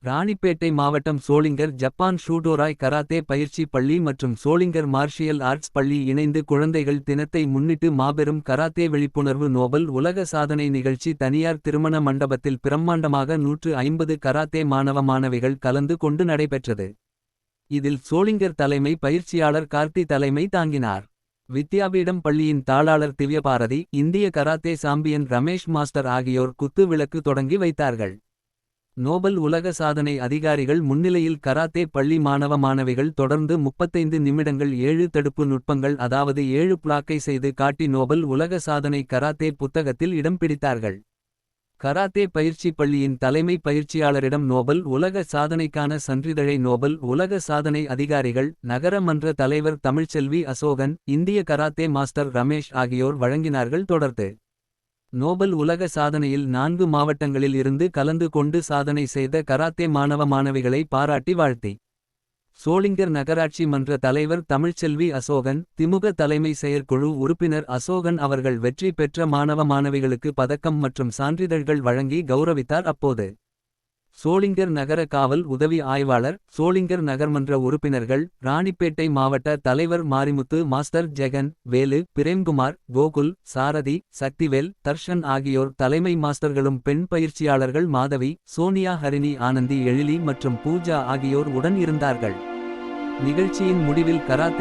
ராணிப்பேட்டை மாவட்டம் Sholinghur Japan ஷூடோராய் karate பயிற்சி பள்ளி மற்றும் சோளிங்கர் மார்ஷியல் ஆர்ட்ஸ் பள்ளி இணைந்து குழந்தைகள் தினத்தை முன்னிட்டு மாபெரும் கராத்தே விழிப்புணர்வு நோபல் உலக சாதனை நிகழ்ச்சி தனியார் திருமண மண்டபத்தில் பிரம்மாண்டமாக 150 கராத்தே மாணவ மாணவிகள் கலந்து கொண்டு நடைபெற்றது. இதில் சோளிங்கர் தலைமை பயிற்சியாளர் கார்த்தி தலைமை தாங்கினார். வித்யாபீடம் பள்ளியின் தாளாளர் திவ்யபாரதி, இந்திய கராத்தே சாம்பியன் ரமேஷ் மாஸ்டர் ஆகியோர் குத்து விளக்கு தொடங்கி வைத்தார்கள். நோபல் உலக சாதனை அதிகாரிகள் முன்னிலையில் கராத்தே பள்ளி மாணவ மாணவிகள் தொடர்ந்து 35 நிமிடங்கள் 7 தடுப்பு நுட்பங்கள் அதாவது 7 பிளாக்கை செய்து காட்டி நோபல் உலக சாதனை கராத்தே புத்தகத்தில் இடம் பிடித்தார்கள். கராத்தே பயிற்சி பள்ளியின் தலைமை பயிற்சியாளரிடம் நோபல் உலக சாதனைக்கான சான்றிதழை நோபல் உலக சாதனை அதிகாரிகள், நகர மன்ற தலைவர் தமிழ்ச்செல்வி அசோகன், இந்திய கராத்தே மாஸ்டர் ரமேஷ் ஆகியோர் வழங்கினார்கள். தொடர்ந்து நோபல் உலக சாதனையில் 4 மாவட்டங்களில் இருந்து கலந்து கொண்டு சாதனை செய்த கராத்தே மாணவ மாணவிகளை பாராட்டி வாழ்த்தி. சோளிங்கர் நகராட்சி மன்ற தலைவர் தமிழ்ச்செல்வி அசோகன், திமுக தலைமை செயற்குழு உறுப்பினர் அசோகன் அவர்கள் வெற்றி பெற்ற மாணவ மாணவிகளுக்கு பதக்கம் மற்றும் சான்றிதழ்கள் வழங்கி கௌரவித்தார். அப்போது சோளிங்கர் நகர காவல் உதவி ஆய்வாளர், சோளிங்கர் நகர்மன்ற உறுப்பினர்கள், ராணிப்பேட்டை மாவட்ட தலைவர் மாரிமுத்து மாஸ்டர் ஜெகன், வேலு, பிரேம்குமார், கோகுல், சாரதி, சக்திவேல், தர்ஷன் ஆகியோர் தலைமை மாஸ்டர்களும் பெண் பயிற்சியாளர்கள் மாதவி, சோனியா, ஹரிணி, ஆனந்தி, எழிலி மற்றும் பூஜா ஆகியோர் உடன் இருந்தார்கள். நிகழ்ச்சியின் முடிவில் கராத்தே